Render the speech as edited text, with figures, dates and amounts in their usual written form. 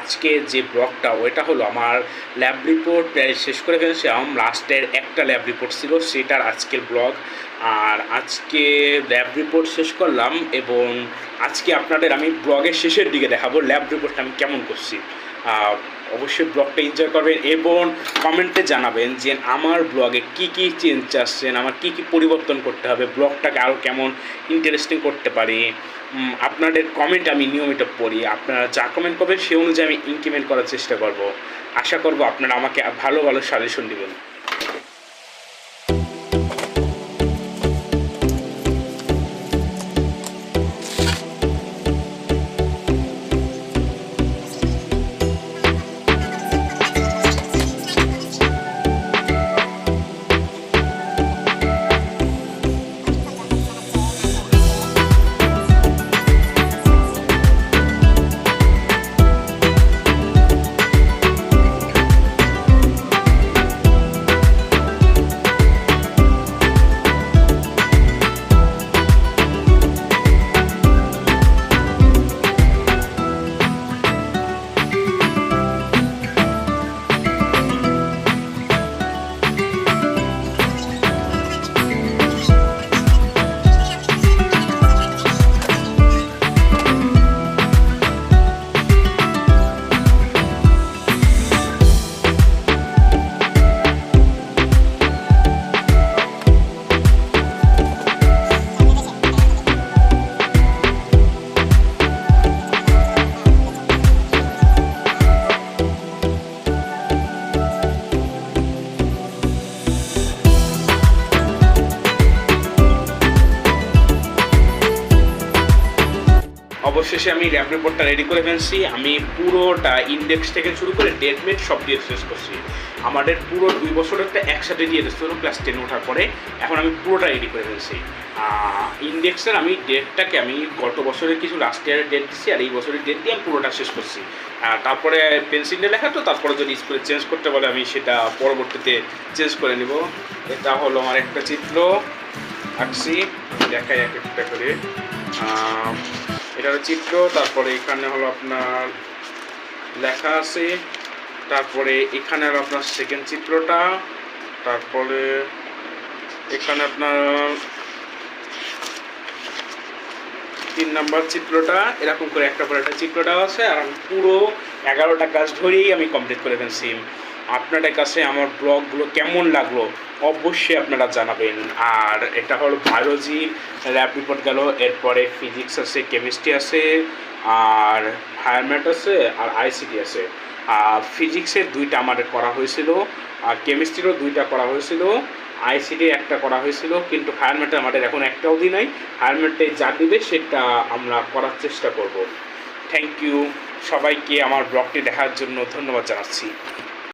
আজকে যে ব্লগটা ওইটা হলো আমার ল্যাব রিপোর্ট শেষ করে ফেলেছিলাম, লাস্টের একটা ল্যাব রিপোর্ট ছিল সেটার আজকের ব্লগ। আর আজকে ল্যাব রিপোর্ট শেষ করলাম এবং আজকে আপনাদের আমি ব্লগের শেষের দিকে দেখাবো ল্যাব রিপোর্টটা আমি কেমন করছি। অবশ্যই ব্লগটা এনজয় করবেন এবং কমেন্টে জানাবেন যে আমার ব্লগে কী কী চেঞ্জ আসছেন, আমার কী কী পরিবর্তন করতে হবে, ব্লগটাকে আরও কেমন ইন্টারেস্টিং করতে পারি। আপনাদের কমেন্ট আমি নিয়মিত পড়ি, আপনারা যা কমেন্ট করবেন সেই অনুযায়ী আমি ইমপ্লিমেন্ট করার চেষ্টা করব। আশা করব আপনারা আমাকে ভালো ভালো সাজেশন দেবেন। অবশেষে আমি ল্যাব রিপোর্টটা রেডি করে ফেলছি। আমি পুরোটা ইন্ডেক্স থেকে শুরু করে ডেট মেট সব দিয়ে শেষ করছি। আমাদের পুরো 2 বছরেরটা একসাথে দিয়ে দিচ্ছি ক্লাস 10 ওঠার পরে। এখন আমি পুরোটা রেডি করে ফেলছি। ইন্ডেক্সের আমি ডেটটাকে আমি গত বছরের কিছু লাস্ট ইয়ারের ডেট দিচ্ছি আর এই বছরের ডেট দিয়ে আমি পুরোটা শেষ করছি। তারপরে পেন্সিল দিয়ে লেখা, তো তারপরে যদি স্কুলে চেঞ্জ করতে বলে আমি সেটা পরবর্তীতে চেঞ্জ করে নিব। এটা হলো আমার একটা চিত্র আঁকছি, দেখাই এক একটা করে। এটা হলো চিত্র, তারপরে এখানে হলো আপনার লেখা আছে, তারপরে এখানে হলো আপনার সেকেন্ড চিত্রটা, তারপরে এখানে আপনার 3 নাম্বার চিত্রটা, এরকম করে একটা পরে একটা চিত্রটা আছে। আর আমি পুরো 11টা কাজ ধরেই আমি কমপ্লিট করে ফেলছি। আপনাদের কাছে আমার ব্লগগুলো কেমন লাগলো অবশ্যই আপনারা জানাবেন। আর এটা হলো বায়োলজি ল্যাব রিপোর্ট গেল, এরপরে ফিজিক্স আছে, কেমিস্ট্রি আছে, আর হায়ার ম্যাথ আছে, আর আইসিটি আছে। ফিজিক্সের 2টা আমাদের করা হয়েছিল, আর কেমিস্ট্রিরও 2টা করা হয়েছিল, আইসিটি একটা করা হয়েছিল, কিন্তু হায়ার ম্যাথে আমাদের এখন একটা অবধি নাই। হায়ার ম্যাথে যা দিবে সেটা আমরা করার চেষ্টা করব। থ্যাংক ইউ সবাইকে আমার ব্লগটি দেখার জন্য ধন্যবাদ জানাচ্ছি।